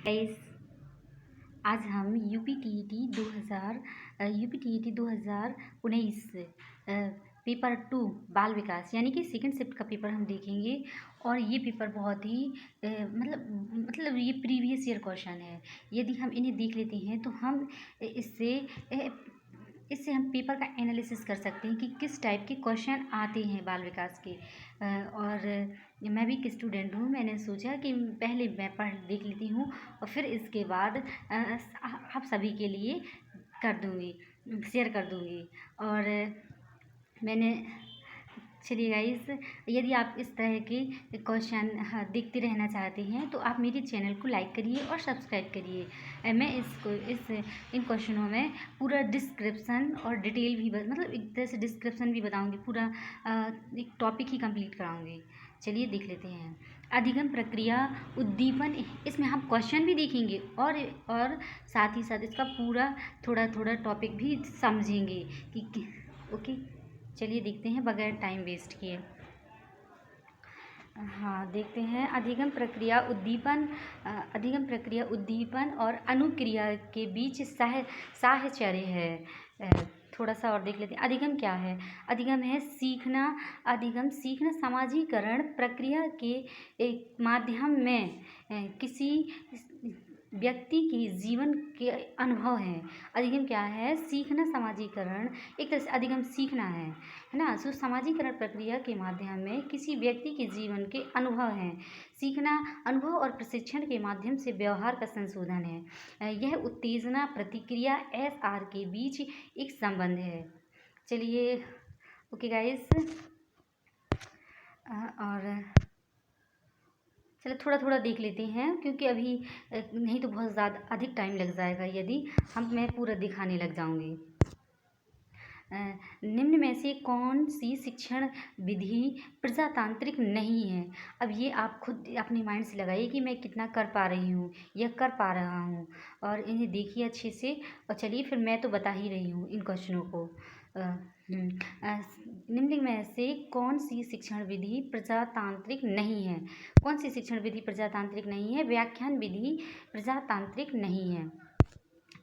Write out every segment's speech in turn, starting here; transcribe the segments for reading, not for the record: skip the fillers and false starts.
Guys, आज हम UP T E T 2019 paper 2 बाल विकास यानी कि सेकंड शिफ्ट का पेपर हम देखेंगे। और ये पेपर बहुत ही ये प्रीवियस ईयर क्वेश्चन है। यदि हम इन्हें देख लेते हैं तो हम इससे इससे हम पेपर का एनालिसिस कर सकते हैं कि किस टाइप के क्वेश्चन आते हैं बाल विकास के। और मैं भी एक स्टूडेंट हूँ, मैंने सोचा कि पहले मैं पढ़ देख लेती हूँ और फिर इसके बाद आप सभी के लिए कर दूँगी, शेयर कर दूँगी। और मैंने चलिए गाइस, यदि आप इस तरह के क्वेश्चन देखते रहना चाहते हैं तो आप मेरे चैनल को लाइक करिए और सब्सक्राइब करिए। मैं इन क्वेश्चनों में पूरा डिस्क्रिप्शन और डिटेल भी एक तरह से डिस्क्रिप्शन भी बताऊंगी, पूरा एक टॉपिक ही कंप्लीट कराऊंगी। चलिए देख लेते हैं। अधिगम प्रक्रिया उद्दीपन, इसमें हम क्वेश्चन भी देखेंगे और साथ ही साथ इसका पूरा थोड़ा थोड़ा टॉपिक भी समझेंगे कि ओके। चलिए देखते हैं बगैर टाइम वेस्ट किए। हाँ, देखते हैं। अधिगम प्रक्रिया उद्दीपन और अनुक्रिया के बीच साहचर्य है। थोड़ा सा और देख लेते हैं। अधिगम क्या है? अधिगम है सीखना। अधिगम सीखना समाजीकरण प्रक्रिया के एक माध्यम में किसी व्यक्ति के जीवन के अनुभव हैं। अधिगम क्या है? सीखना समाजीकरण, एक तरह से अधिगम सीखना है ना। सो समाजीकरण प्रक्रिया के माध्यम में किसी व्यक्ति के जीवन के अनुभव हैं। सीखना अनुभव और प्रशिक्षण के माध्यम से व्यवहार का संशोधन है। यह उत्तेजना प्रतिक्रिया SR के बीच एक संबंध है। चलिए ओके गाइस, और चलो थोड़ा थोड़ा देख लेते हैं क्योंकि अभी नहीं तो बहुत ज़्यादा अधिक टाइम लग जाएगा यदि मैं पूरा दिखाने लग जाऊंगी। निम्न में से कौन सी शिक्षण विधि प्रजातांत्रिक नहीं है? अब ये आप खुद अपने माइंड से लगाइए कि मैं कितना कर पा रही हूँ या कर पा रहा हूँ, और इन्हें देखिए अच्छे से। और चलिए फिर मैं तो बता ही रही हूँ इन क्वेश्चनों को। निम्न में से कौन सी शिक्षण विधि प्रजातांत्रिक नहीं है? कौन सी शिक्षण विधि प्रजातांत्रिक नहीं है? व्याख्यान विधि प्रजातांत्रिक नहीं है।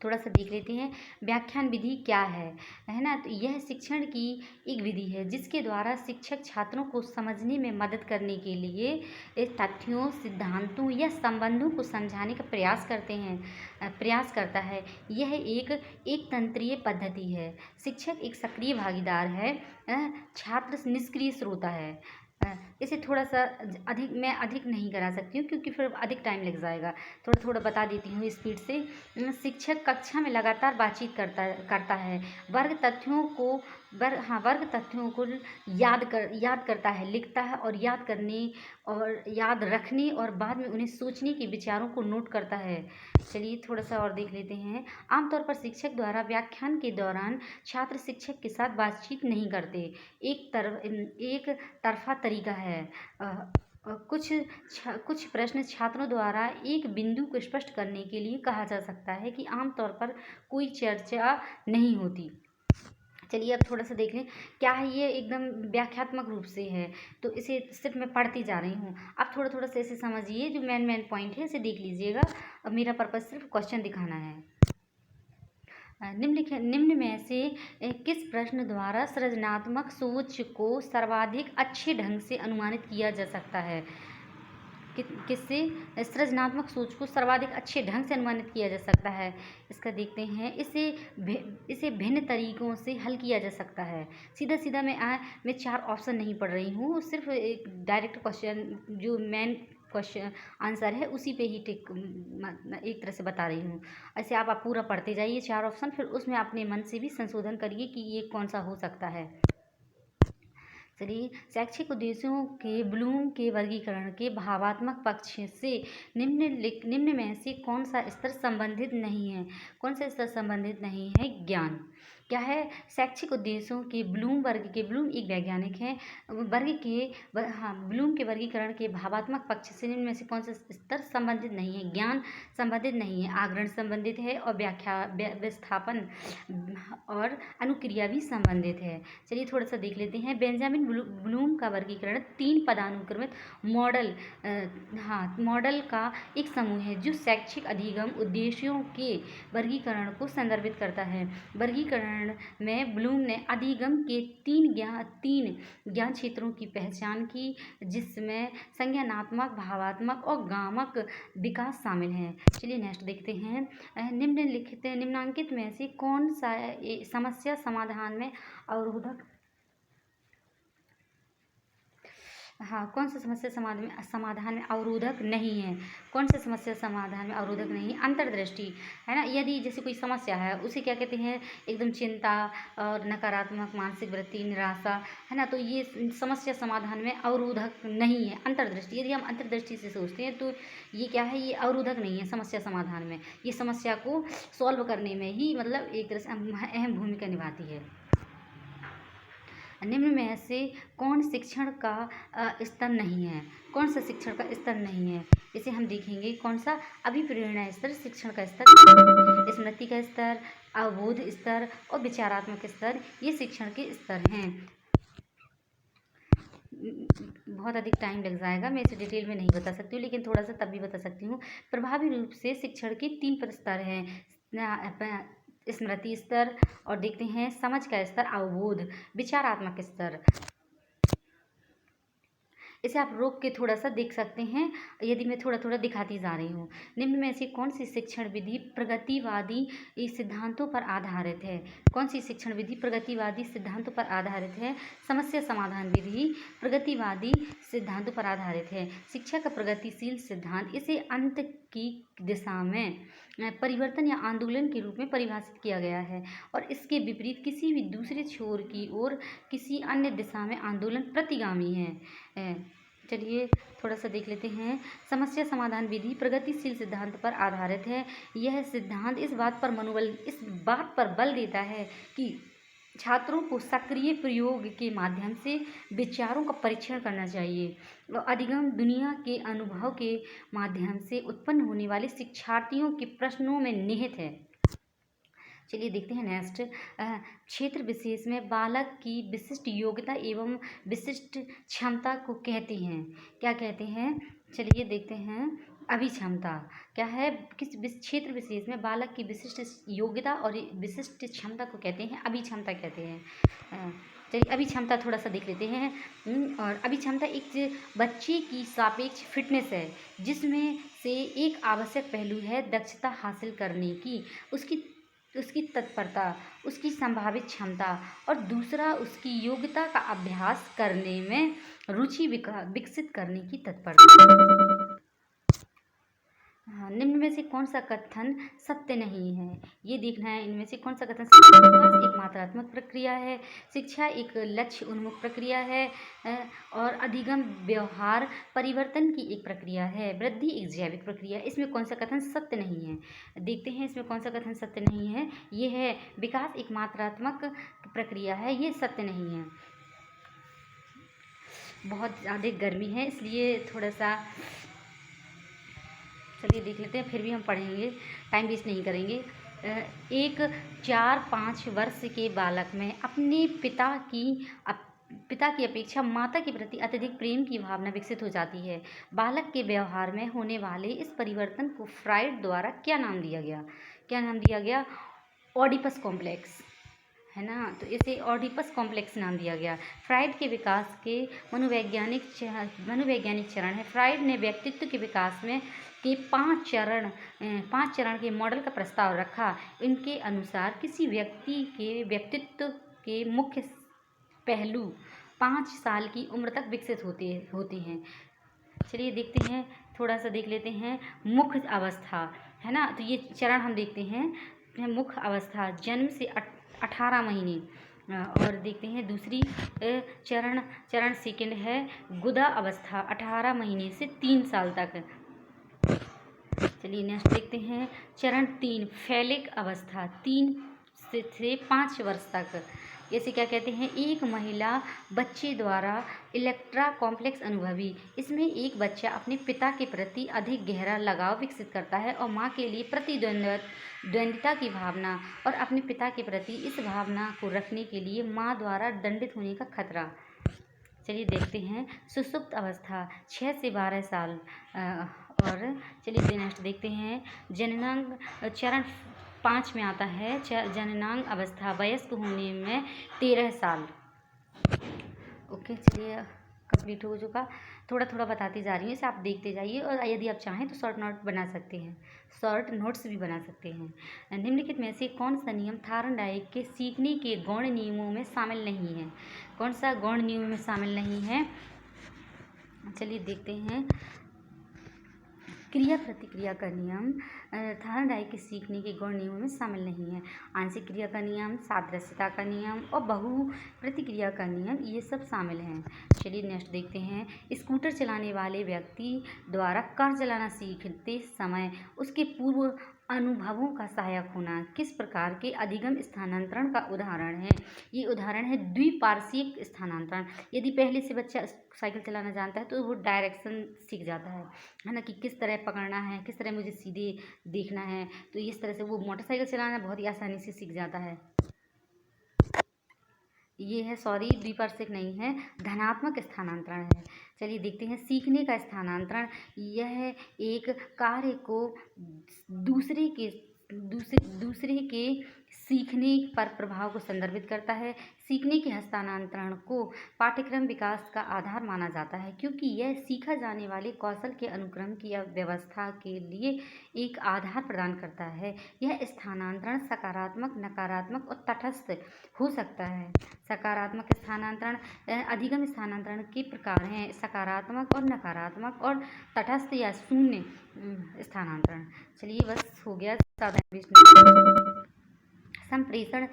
थोड़ा सा देख लेते हैं। व्याख्यान विधि क्या है ना। तो यह शिक्षण की एक विधि है जिसके द्वारा शिक्षक छात्रों को समझने में मदद करने के लिए तथ्यों, सिद्धांतों या संबंधों को समझाने का प्रयास करता है। यह एक तंत्रीय पद्धति है। शिक्षक एक सक्रिय भागीदार है, छात्र निष्क्रिय श्रोता है। इसे थोड़ा सा मैं अधिक नहीं करा सकती हूँ क्योंकि फिर अधिक टाइम लग जाएगा। थोड़ा थोड़ा बता देती हूँ स्पीड से। शिक्षक कक्षा में लगातार बातचीत करता है। वर्ग तथ्यों को याद करता है, लिखता है और याद रखने और बाद में उन्हें सोचने के विचारों को नोट करता है। चलिए थोड़ा सा और देख लेते हैं। आमतौर पर शिक्षक द्वारा व्याख्यान के दौरान छात्र शिक्षक के साथ बातचीत नहीं करते। एक तरफा तरीका है। कुछ प्रश्न छात्रों द्वारा एक बिंदु को स्पष्ट करने के लिए कहा जा सकता है कि आमतौर पर कोई चर्चा नहीं होती। चलिए अब थोड़ा सा देख लें। क्या है? ये एकदम व्याख्यात्मक रूप से है तो इसे सिर्फ मैं पढ़ती जा रही हूँ। आप थोड़ा थोड़ा से इसे समझिए, जो मेन पॉइंट है इसे देख लीजिएगा। अब मेरा पर्पज़ सिर्फ क्वेश्चन दिखाना है। निम्न में से किस प्रश्न द्वारा सृजनात्मक सोच को सर्वाधिक अच्छे ढंग से अनुमानित किया जा सकता है? किससे सृजनात्मक सोच को सर्वाधिक अच्छे ढंग से अनुमानित किया जा सकता है? इसका देखते हैं। इसे भिन्न तरीकों से हल किया जा सकता है। सीधा मैं 4 ऑप्शन नहीं पढ़ रही हूँ, सिर्फ एक डायरेक्ट क्वेश्चन जो मेन क्वेश्चन आंसर है उसी पे ही एक तरह से बता रही हूँ। ऐसे आप पूरा पढ़ते जाइए 4 ऑप्शन, फिर उसमें अपने मन से भी संशोधन करिए कि ये कौन सा हो सकता है। चलिए, शैक्षिक उद्देश्यों के ब्लूम के वर्गीकरण के भावात्मक पक्ष से निम्न में से कौन सा स्तर संबंधित नहीं है? कौन सा स्तर संबंधित नहीं है? ज्ञान। क्या है, शैक्षिक उद्देश्यों के ब्लूम ब्लूम एक वैज्ञानिक हैं, ब्लूम के वर्गीकरण के भावात्मक पक्ष से निम्न में से कौन सा स्तर संबंधित नहीं है? ज्ञान संबंधित नहीं है, आग्रहण संबंधित है और विस्थापन और अनुक्रिया भी संबंधित है। चलिए थोड़ा सा देख लेते हैं। बेंजामिन ब्लूम का वर्गीकरण 3 पदानुक्रमित मॉडल का एक समूह है जो शैक्षिक अधिगम उद्देश्यों के वर्गीकरण को संदर्भित करता है। वर्गीकरण में ब्लूम ने अधिगम के 3 ज्ञान क्षेत्रों की पहचान की, जिसमें संज्ञानात्मक, भावात्मक और गामक विकास शामिल है। चलिए नेक्स्ट देखते हैं। निम्नांकित में से कौन सा समस्या समाधान में अवरोधक कौन सा समस्या समाधान में अवरोधक नहीं है? कौन सा समस्या समाधान में अवरोधक नहीं है? अंतर्दृष्टि, है ना। यदि जैसे कोई समस्या है, उसे क्या कहते हैं? एकदम चिंता और नकारात्मक मानसिक वृत्ति, निराशा, है ना। तो ये समस्या समाधान में अवरोधक नहीं है। अंतर्दृष्टि, यदि हम अंतर्दृष्टि से सोचते हैं तो ये क्या है? ये अवरोधक नहीं है समस्या समाधान में। ये समस्या को सॉल्व करने में ही मतलब एक तरह से अहम भूमिका निभाती है। निम्न में से कौन शिक्षण का स्तर नहीं है? कौन सा शिक्षण का स्तर नहीं है? इसे हम देखेंगे। कौन सा? अभिप्रेरणा स्तर शिक्षण का स्तर, स्मृति का स्तर, अवबोध स्तर और विचारात्मक स्तर, ये शिक्षण के स्तर हैं। बहुत अधिक टाइम लग जाएगा, मैं इसे डिटेल में नहीं बता सकती हूँ, लेकिन थोड़ा सा तब भी बता सकती हूँ। प्रभावी रूप से शिक्षण के 3 स्तर हैं, स्मृति स्तर, और देखते हैं समझ का स्तर, अवबोध, विचारात्मक स्तर। इसे आप रोक के थोड़ा सा देख सकते हैं, यदि मैं थोड़ा थोड़ा दिखाती जा रही हूँ। निम्न में से कौन सी शिक्षण विधि प्रगतिवादी सिद्धांतों पर आधारित है? कौन सी शिक्षण विधि प्रगतिवादी सिद्धांतों पर आधारित है? समस्या समाधान विधि प्रगतिवादी सिद्धांतों पर आधारित है। शिक्षा का प्रगतिशील सिद्धांत, इसे अंत की दिशा में परिवर्तन या आंदोलन के रूप में परिभाषित किया गया है, और इसके विपरीत किसी भी दूसरे छोर की ओर किसी अन्य दिशा में आंदोलन प्रतिगामी है। चलिए थोड़ा सा देख लेते हैं। समस्या समाधान विधि प्रगतिशील सिद्धांत पर आधारित है। यह सिद्धांत इस बात पर बल देता है कि छात्रों को सक्रिय प्रयोग के माध्यम से विचारों का परीक्षण करना चाहिए और अधिगम दुनिया के अनुभव के माध्यम से उत्पन्न होने वाले शिक्षार्थियों के प्रश्नों में निहित है। चलिए देखते हैं नेक्स्ट। क्षेत्र विशेष में बालक की विशिष्ट योग्यता एवं विशिष्ट क्षमता को कहते हैं। क्या कहते हैं? चलिए देखते हैं। अभिक्षमता क्या है? किस क्षेत्र विशेष में बालक की विशिष्ट योग्यता और विशिष्ट क्षमता को कहते हैं अभिक्षमता कहते हैं। चलिए अभिक्षमता थोड़ा सा देख लेते हैं। और अभिक्षमता एक बच्चे की सापेक्ष फिटनेस है, जिसमें से एक आवश्यक पहलू है दक्षता हासिल करने की, उसकी तत्परता, उसकी संभावित क्षमता, और दूसरा उसकी योग्यता का अभ्यास करने में रुचि विकसित करने की तत्परता। निम्न में से कौन सा कथन सत्य नहीं है? ये देखना है, इनमें से कौन सा कथन सत्य नहीं है। एक मात्रात्मक प्रक्रिया है, शिक्षा एक लक्ष्य उन्मुख प्रक्रिया है, और अधिगम व्यवहार परिवर्तन की एक प्रक्रिया है, वृद्धि एक जैविक प्रक्रिया। इसमें कौन सा कथन सत्य नहीं है? देखते हैं इसमें कौन सा कथन सत्य नहीं है। ये है विकास एक मात्रात्मक प्रक्रिया है, ये सत्य नहीं है। बहुत ज़्यादा गर्मी है, इसलिए थोड़ा सा चलिए देख लेते हैं, फिर भी हम पढ़ेंगे, टाइम वेस्ट नहीं करेंगे। एक 4-5 वर्ष के बालक में अपने पिता की अपेक्षा माता के प्रति अत्यधिक प्रेम की भावना विकसित हो जाती है। बालक के व्यवहार में होने वाले इस परिवर्तन को फ्राइड द्वारा क्या नाम दिया गया? ओडिपस कॉम्प्लेक्स, है ना। तो इसे ओडिपस कॉम्प्लेक्स नाम दिया गया। फ्राइड के विकास के मनोवैज्ञानिक चरण है। फ्राइड ने व्यक्तित्व के विकास में के 5 चरण के मॉडल का प्रस्ताव रखा। इनके अनुसार किसी व्यक्ति के व्यक्तित्व के मुख्य पहलू 5 साल की उम्र तक विकसित होते हैं। चलिए देखते हैं, थोड़ा सा देख लेते हैं। मुख्य अवस्था, है ना। तो ये चरण हम देखते हैं। मुख्य अवस्था जन्म से 18 महीने, और देखते हैं दूसरी चरण सेकंड है गुदा अवस्था 18 महीने से 3 साल तक। चलिए नेक्स्ट देखते हैं चरण 3 फैलिक अवस्था 3 से 5 वर्ष तक। इसे क्या कहते हैं? एक महिला बच्चे द्वारा इलेक्ट्रा कॉम्प्लेक्स अनुभवी। इसमें एक बच्चा अपने पिता के प्रति अधिक गहरा लगाव विकसित करता है और माँ के लिए द्वंद्वता की भावना और अपने पिता के प्रति इस भावना को रखने के लिए माँ द्वारा दंडित होने का खतरा। चलिए देखते हैं सुषुप्त अवस्था 6 से 12 साल। और चलिए नेक्स्ट देखते हैं जननांग चरण 5 में आता है जननांग अवस्था वयस्क होने में 13 साल। ओके, चलिए कंप्लीट हो चुका। थोड़ा थोड़ा बताती जा रही हूँ, इसे आप देखते जाइए और यदि आप चाहें तो शॉर्ट नोट बना सकते हैं, शॉर्ट नोट्स भी बना सकते हैं। निम्नलिखित में से कौन सा नियम थार्नडाइक के सीखने के गौण नियमों में शामिल नहीं है? कौन सा गौण नियम में शामिल नहीं है? चलिए देखते हैं। क्रिया प्रतिक्रिया का नियम थार्नडाइक के सीखने के गौण नियमों में शामिल नहीं है। आंशिक क्रिया का नियम, सादृश्यता का नियम और बहु प्रतिक्रिया का नियम, ये सब शामिल हैं। चलिए नेक्स्ट देखते हैं। स्कूटर चलाने वाले व्यक्ति द्वारा कार चलाना सीखते समय उसके पूर्व अनुभवों का सहायक होना किस प्रकार के अधिगम स्थानांतरण का उदाहरण है? ये उदाहरण है द्विपार्श्विक स्थानांतरण। यदि पहले से बच्चा साइकिल चलाना जानता है तो वो डायरेक्शन सीख जाता है ना, कि किस तरह पकड़ना है, किस तरह मुझे सीधे देखना है, तो इस तरह से वो मोटरसाइकिल चलाना बहुत ही आसानी से सीख जाता है। ये है, सॉरी, द्विपार्श्विक नहीं है, धनात्मक स्थानांतरण है। चलिए देखते हैं सीखने का स्थानांतरण। यह एक कार्य को दूसरे के सीखने पर प्रभाव को संदर्भित करता है। सीखने के हस्तांतरण को पाठ्यक्रम विकास का आधार माना जाता है क्योंकि यह सीखा जाने वाले कौशल के अनुक्रम की व्यवस्था के लिए एक आधार प्रदान करता है। यह स्थानांतरण सकारात्मक, नकारात्मक और तटस्थ हो सकता है। सकारात्मक स्थानांतरण अधिगम स्थानांतरण के प्रकार हैं: सकारात्मक और नकारात्मक और तटस्थ या शून्य स्थानांतरण। चलिए बस हो गया, ज़्यादा संप्रेषण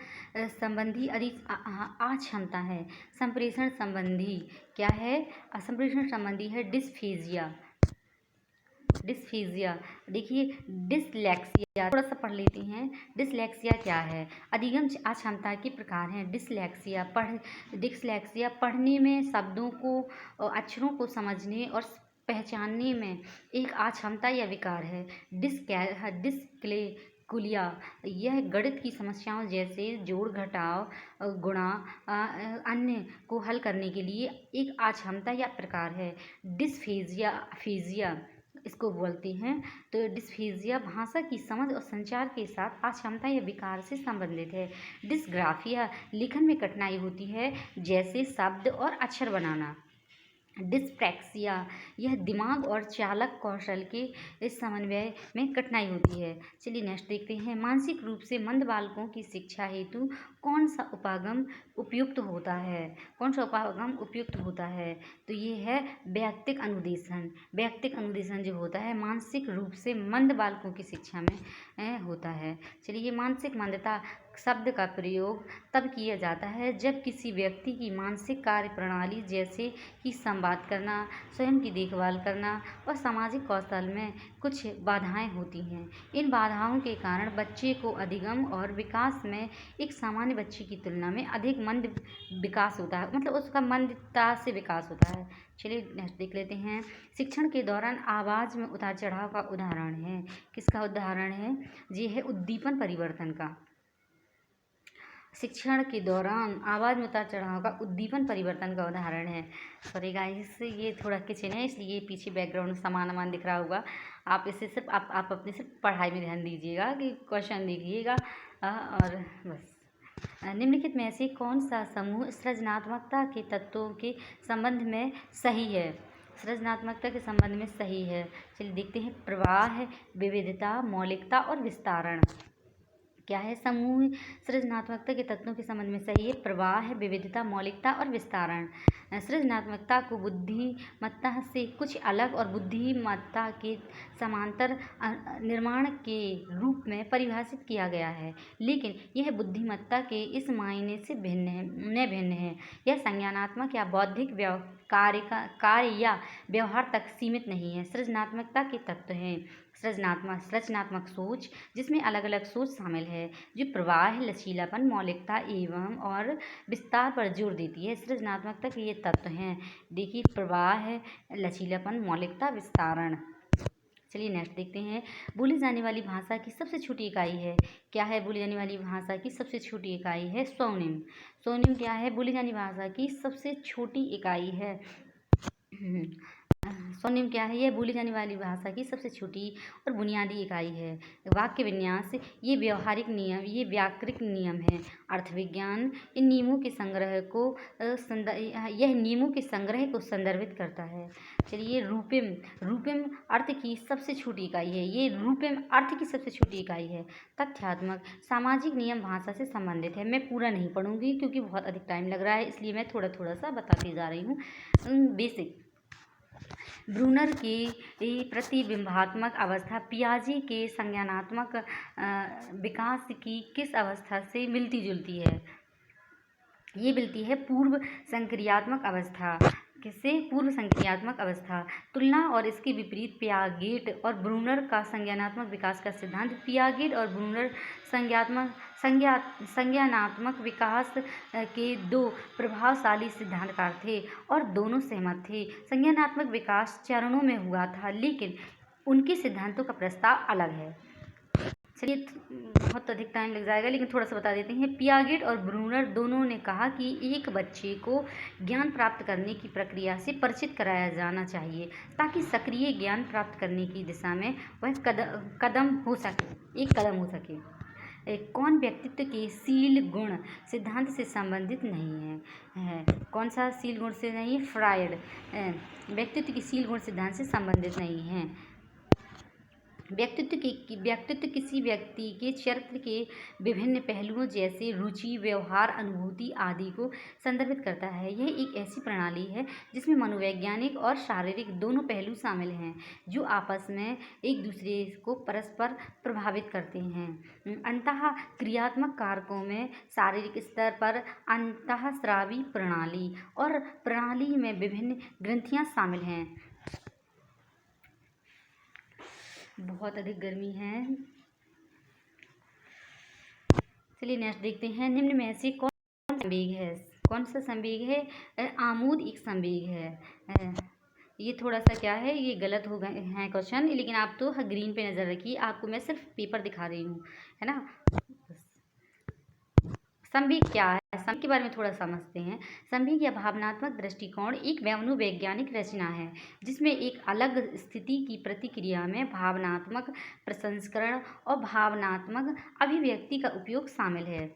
संबंधी अक्षमता है। संप्रेषण संबंधी क्या है? संप्रेषण संबंधी है डिस्फेजिया। देखिए डिसलेक्सिया, थोड़ा सा पढ़ लेते हैं। डिसलेक्सिया क्या है? अधिगम अक्षमता के प्रकार हैं। डिसलेक्सिया पढ़ने में, शब्दों को, अक्षरों को समझने और पहचानने में एक अक्षमता या विकार है। डिस्कैलकुलिया, यह गणित की समस्याओं जैसे जोड़, घटाव, गुणा अन्य को हल करने के लिए एक अक्षमता या प्रकार है। डिस्फेजिया इसको बोलते हैं। तो डिस्फेजिया भाषा की समझ और संचार के साथ अक्षमता या विकार से संबंधित है। डिस्ग्राफिया लिखन में कठिनाई होती है, जैसे शब्द और अक्षर बनाना। डिस्प्रैक्सिया, यह दिमाग और चालक कौशल के इस समन्वय में कठिनाई होती है। चलिए नेक्स्ट देखते हैं। मानसिक रूप से मंद बालकों की शिक्षा हेतु कौन सा उपागम उपयुक्त होता है? कौन सा उपागम उपयुक्त होता है? तो ये है वैयक्तिक अनुदेशन। वैयक्तिक अनुदेशन जो होता है मानसिक रूप से मंद बालकों की शिक्षा में होता है। चलिए, मानसिक मंदता शब्द का प्रयोग तब किया जाता है जब किसी व्यक्ति की मानसिक कार्य प्रणाली जैसे कि संवाद करना, स्वयं की देखभाल करना और सामाजिक कौशल में कुछ बाधाएं होती हैं। इन बाधाओं के कारण बच्चे को अधिगम और विकास में एक सामान्य बच्चे की तुलना में अधिक मंद विकास होता है, मतलब उसका मंदता से विकास होता है। चलिए नेक्स्ट देख लेते हैं। शिक्षण के दौरान आवाज़ में उतार चढ़ाव का उदाहरण है। किसका उदाहरण है? ये है उद्दीपन परिवर्तन का। शिक्षण के दौरान आवाज़ में उतार चढ़ाव का उद्दीपन परिवर्तन का उदाहरण है। सॉरी गाइस, ये थोड़ा किचन है इसलिए पीछे बैकग्राउंड सामान दिख रहा होगा। आप इसे सिर्फ आप अपने सिर्फ पढ़ाई में ध्यान दीजिएगा कि क्वेश्चन देखिएगा। और बस निम्नलिखित में से कौन सा समूह सृजनात्मकता के तत्वों के संबंध में सही है? सृजनात्मकता के संबंध में सही है। चलिए देखते हैं। प्रवाह, विविधता, मौलिकता और विस्तारण। क्या है? समूह सृजनात्मकता के तत्वों के संबंध में सही है। प्रवाह, विविधता, मौलिकता और विस्तारण। सृजनात्मकता को बुद्धिमत्ता से कुछ अलग और बुद्धिमत्ता के समांतर निर्माण के रूप में परिभाषित किया गया है, लेकिन यह बुद्धिमत्ता के इस मायने से भिन्न है। यह संज्ञानात्मक या बौद्धिक कार्य या व्यवहार तक सीमित नहीं है। सृजनात्मकता के तत्व हैं रचनात्मक सोच, जिसमें अलग अलग सोच शामिल है, जो प्रवाह, लचीलापन, मौलिकता एवं और विस्तार पर जोर देती है। सृजनात्मकता के ये तत्व हैं, देखिए, प्रवाह, लचीलापन, मौलिकता, विस्तारण। चलिए नेक्स्ट देखते हैं। बोली जाने वाली भाषा की सबसे छोटी इकाई है। क्या है बोली जाने वाली भाषा की सबसे छोटी इकाई है? स्वनिम। स्वनिम क्या है? बोली जाने भाषा की सबसे छोटी इकाई है। स्वनिम क्या है? यह बोली जाने वाली भाषा की सबसे छोटी और बुनियादी इकाई है। वाक्य विन्यास, ये व्यवहारिक नियम, ये व्याकरणिक नियम है। अर्थविज्ञान, इन नियमों के संग्रह को यह नियमों के संग्रह को संदर्भित करता है। चलिए, रूपिम। रूपिम अर्थ की सबसे छोटी इकाई है। ये रूपिम अर्थ की सबसे छोटी इकाई है। तथ्यात्मक, सामाजिक नियम भाषा से संबंधित है। मैं पूरा नहीं पढ़ूंगी क्योंकि बहुत अधिक टाइम लग रहा है, इसलिए मैं थोड़ा थोड़ा सा बताती जा रही हूँ। बेसिक, ब्रूनर की प्रतिबिंबात्मक अवस्था पियाजे के संज्ञानात्मक विकास की किस अवस्था से मिलती जुलती है? ये मिलती है पूर्व संक्रियात्मक अवस्था। किससे? पूर्व संक्रियात्मक अवस्था। तुलना और इसके विपरीत पियागेट और ब्रूनर का संज्ञानात्मक विकास का सिद्धांत। पियागेट और ब्रूनर संज्ञानात्मक विकास के दो प्रभावशाली सिद्धांतकार थे और दोनों सहमत थे। संज्ञानात्मक विकास चरणों में हुआ था, लेकिन उनके सिद्धांतों का प्रस्ताव अलग है। चलिए, बहुत अधिक टाइम लग जाएगा, लेकिन थोड़ा सा बता देते हैं। पियागेट और ब्रूनर दोनों ने कहा कि एक बच्चे को ज्ञान प्राप्त करने की प्रक्रिया से परिचित कराया जाना चाहिए, ताकि सक्रिय ज्ञान प्राप्त करने की दिशा में वह एक कदम हो सके। कौन व्यक्तित्व के शील गुण सिद्धांत से संबंधित नहीं है? कौन सा शील गुण से नहीं? फ्रायड व्यक्तित्व की शील गुण सिद्धांत से संबंधित नहीं है। व्यक्तित्व किसी व्यक्ति के चरित्र के विभिन्न पहलुओं जैसे रुचि, व्यवहार, अनुभूति आदि को संदर्भित करता है। यह एक ऐसी प्रणाली है जिसमें मनोवैज्ञानिक और शारीरिक दोनों पहलू शामिल हैं, जो आपस में एक दूसरे को परस्पर प्रभावित करते हैं। अंतः क्रियात्मक कारकों में शारीरिक स्तर पर अंतःस्रावी प्रणाली और प्रणाली में विभिन्न ग्रंथियां शामिल हैं। बहुत अधिक गर्मी है। चलिए नेक्स्ट देखते हैं। निम्न में से कौन सा संवेग है? कौन सा संवेग है? आमोद एक संवेग है। ये थोड़ा सा क्या है, ये गलत हो गए हैं क्वेश्चन, लेकिन आप तो ग्रीन पे नज़र रखिए, आपको मैं सिर्फ पेपर दिखा रही हूँ, है ना। संवेग क्या है? संवेग के बारे में थोड़ा समझते हैं। संवेग या भावनात्मक दृष्टिकोण एक मनोवैज्ञानिक रचना है जिसमें एक अलग स्थिति की प्रतिक्रिया में भावनात्मक प्रसंस्करण और भावनात्मक अभिव्यक्ति का उपयोग शामिल है।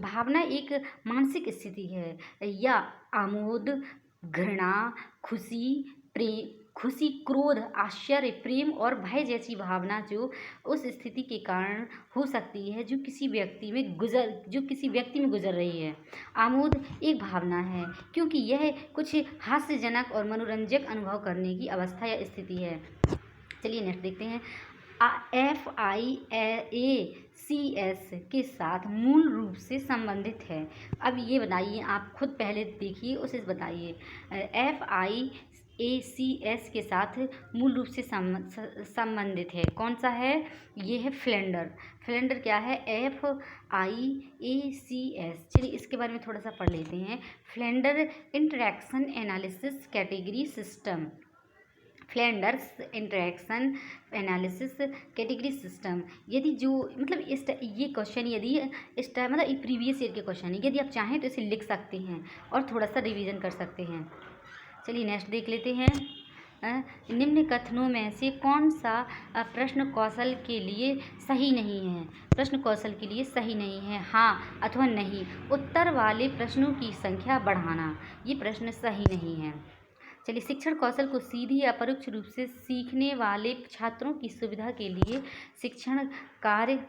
भावना एक मानसिक स्थिति है या आमोद, घृणा, खुशी, क्रोध, आश्चर्य, प्रेम और भय जैसी भावना जो उस स्थिति के कारण हो सकती है जो किसी व्यक्ति में गुजर रही है। आमोद एक भावना है क्योंकि यह कुछ हास्यजनक और मनोरंजक अनुभव करने की अवस्था या स्थिति है। चलिए नेक्स्ट देखते हैं। FIACS के साथ मूल रूप से संबंधित है। अब ये बताइए, आप खुद पहले देखिए उसे बताइए। FIACS के साथ मूल रूप से संबंधित है, कौन सा है? ये है फ्लेंडर। फ्लेंडर क्या है? FIACS। चलिए इसके बारे में थोड़ा सा पढ़ लेते हैं। Flander interaction analysis category system. Flanders interaction analysis category system. यदि जो मतलब ये क्वेश्चन यदि इस टाइम मतलब प्रीवियस ईयर के क्वेश्चन है, यदि आप चाहें तो इसे लिख सकते हैं और थोड़ा सा रिवीजन कर सकते हैं। चलिए नेक्स्ट देख लेते हैं। निम्न कथनों में से कौन सा प्रश्न कौशल के लिए सही नहीं है? प्रश्न कौशल के लिए सही नहीं है, हाँ अथवा नहीं। उत्तर वाले प्रश्नों की संख्या बढ़ाना, ये प्रश्न सही नहीं है। चलिए, शिक्षण कौशल को सीधी या परोक्ष रूप से सीखने वाले छात्रों की सुविधा के लिए शिक्षण कार्य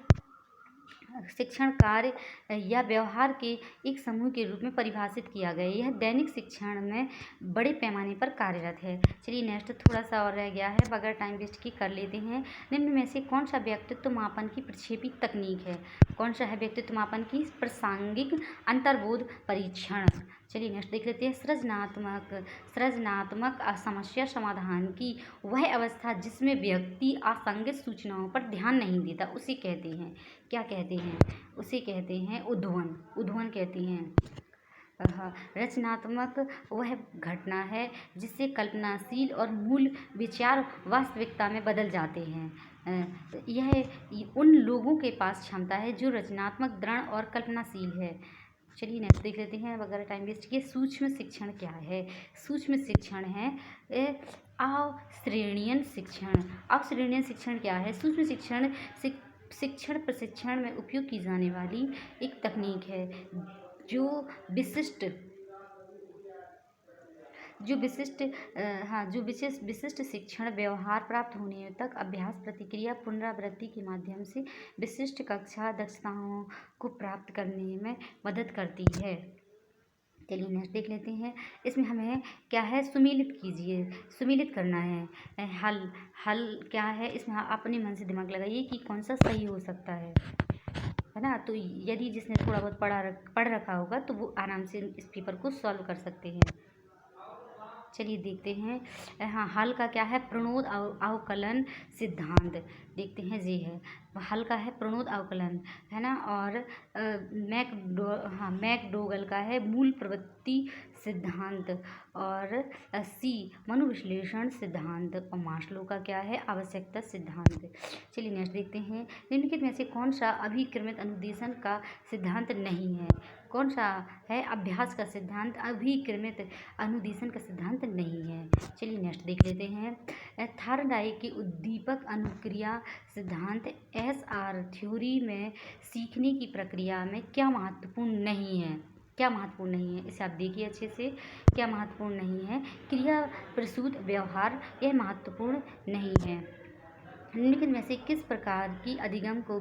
या व्यवहार के एक समूह के रूप में परिभाषित किया गया है। यह दैनिक शिक्षण में बड़े पैमाने पर कार्यरत है। चलिए नेक्स्ट थोड़ा सा और रह गया है, बगैर टाइम वेस्ट की कर लेते हैं। निम्न में से कौन सा व्यक्तित्व मापन की प्रक्षेपी तकनीक है? कौन सा है व्यक्तित्व मापन की? प्रासंगिक अंतर्बोध परीक्षण। चलिए नेक्स्ट देख लेते हैं। सृजनात्मक समस्या समाधान की वह अवस्था जिसमें व्यक्ति आसंगित सूचनाओं पर ध्यान नहीं देता उसे कहते हैं, क्या कहते हैं? उसे कहते हैं उद्भवन। उद्भवन कहते हैं। रचनात्मक वह घटना है जिससे कल्पनाशील और मूल विचार वास्तविकता में बदल जाते हैं। यह उन लोगों के पास क्षमता है जो रचनात्मक, दृढ़ और कल्पनाशील है। चलिए नेक्स्ट देख लेते हैं वगैरह टाइम वेस्ट किए। सूक्ष्म शिक्षण क्या है? सूक्ष्म शिक्षण है अवश्रेणीयन शिक्षण। अवश्रेणीयन शिक्षण क्या है? सूक्ष्म शिक्षण शिक्षण प्रशिक्षण में उपयोग की जाने वाली एक तकनीक है जो विशिष्ट शिक्षण व्यवहार प्राप्त होने तक अभ्यास, प्रतिक्रिया, पुनरावृत्ति के माध्यम से विशिष्ट कक्षा दक्षताओं को प्राप्त करने में मदद करती है। चलिए नेक्स्ट देख लेते हैं। इसमें हमें क्या है? सुमेलित कीजिए। सुमेलित करना है। हल क्या है? इसमें अपने मन से दिमाग लगाइए कि कौन सा सही हो सकता है ना। तो यदि जिसने थोड़ा बहुत पढ़ रखा होगा तो वो आराम से इस पेपर को सॉल्व कर सकते हैं। चलिए देखते हैं। हाँ, हल का क्या है? प्रणोद अवकलन सिद्धांत। देखते हैं जी है हल का है प्रणोद अवकलन, है ना। और मैकडोगल का है मूल प्रवृत्ति सिद्धांत। और सी मनोविश्लेषण सिद्धांत। और मास्लो का क्या है? आवश्यकता सिद्धांत। चलिए नेक्स्ट देखते हैं। निम्नलिखित में से कौन सा अभिक्रमित अनुदेशन का सिद्धांत नहीं है? कौन सा है? अभ्यास का सिद्धांत अभिक्रमित अनुदेशन का सिद्धांत नहीं है। चलिए नेक्स्ट देख लेते हैं। थार्नडाइक के उद्दीपक अनुक्रिया सिद्धांत SR थ्योरी में सीखने की प्रक्रिया में क्या महत्वपूर्ण नहीं है? क्या महत्वपूर्ण नहीं है? इसे आप देखिए अच्छे से। क्या महत्वपूर्ण नहीं है? क्रिया प्रसूत व्यवहार, यह महत्वपूर्ण नहीं है। निम्नलिखित में से किस प्रकार की अधिगम को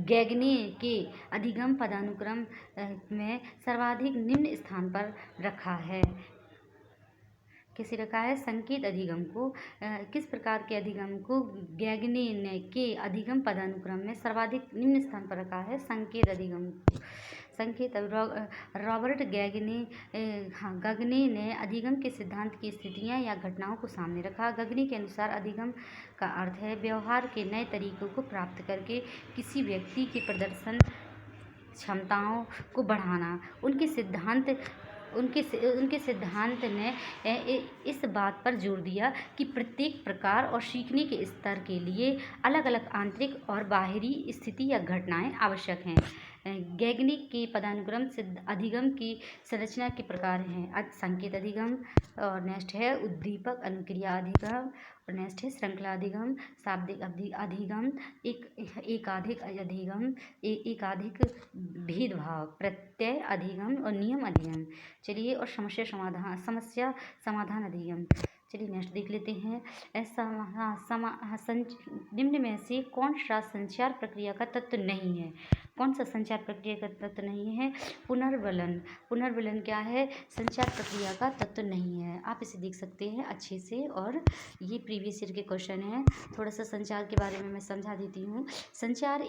गैगने के अधिगम पदानुक्रम में सर्वाधिक निम्न स्थान पर रखा है? किसे रखा है? संकेत अधिगम को। किस प्रकार के अधिगम को गैगने ने के अधिगम पदानुक्रम में सर्वाधिक निम्न स्थान पर रखा है? संकेत अधिगम को। संकेत रॉबर्ट गगने ने अधिगम के सिद्धांत की स्थितियां या घटनाओं को सामने रखा। गगने के अनुसार अधिगम का अर्थ है व्यवहार के नए तरीकों को प्राप्त करके किसी व्यक्ति के प्रदर्शन क्षमताओं को बढ़ाना। उनके सिद्धांत ने इस बात पर जोर दिया कि प्रत्येक प्रकार और सीखने के स्तर के लिए अलग अलग आंतरिक और बाहरी स्थिति या घटनाएं आवश्यक हैं। गैगने के पदानुक्रम अधिगम की संरचना के प्रकार हैं। संकेत अधिगम, और नेक्स्ट है उद्दीपक अनुक्रिया अधिगम, और नेक्स्ट है श्रृंखला अधिगम, शाब्दिक अधिगम, एकाधिक अधिगम, एकाधिक भेदभाव, प्रत्यय अधिगम और नियम अधिगम। चलिए, और समस्या समाधान अधिगम। चलिए नेक्स्ट देख लेते हैं। निम्न में से कौन सा संचार प्रक्रिया का तत्व नहीं है? कौन सा संचार प्रक्रिया का तत्व नहीं है? पुनर्वलन क्या है? संचार प्रक्रिया का तत्व नहीं है। आप इसे देख सकते हैं अच्छे से, और ये प्रीवियस ईयर के क्वेश्चन हैं। थोड़ा सा संचार के बारे में मैं समझा देती हूँ। संचार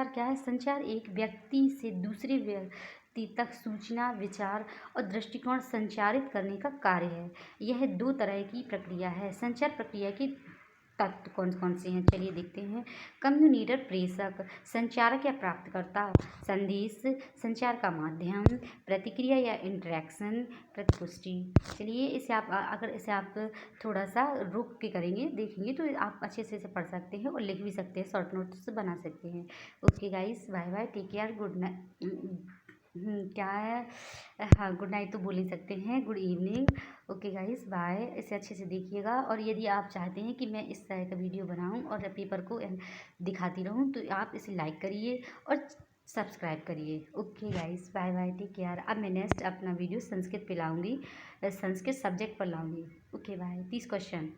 क्या है? संचार एक व्यक्ति से दूसरे व्यक्ति तक सूचना, विचार और दृष्टिकोण संचारित करने का कार्य है। यह 2 तरह की प्रक्रिया है। संचार प्रक्रिया की तत्व कौन कौन से हैं? चलिए देखते हैं। कम्युनिकेटर प्रेषक, संचारक या प्राप्तकर्ता, संदेश संचार का माध्यम, प्रतिक्रिया या इंटरेक्शन, प्रतिपुष्टि। चलिए इसे आप थोड़ा सा रुक के करेंगे, देखेंगे तो आप अच्छे से इसे पढ़ सकते हैं और लिख भी सकते हैं, शॉर्ट नोट्स बना सकते हैं। Okay guys, bye bye, take care, good night. क्या है? हाँ, गुड नाइट तो बोल ही सकते हैं, good evening. Okay guys, bye. इसे अच्छे से देखिएगा, और यदि आप चाहते हैं कि मैं इस तरह का वीडियो बनाऊं और पेपर को दिखाती रहूं तो आप इसे लाइक करिए और सब्सक्राइब करिए। Okay guys, bye bye, take care. अब मैं नेक्स्ट अपना वीडियो संस्कृत पे लाऊंगी, संस्कृत सब्जेक्ट पर लाऊंगी। Okay bye. 30 क्वेश्चन।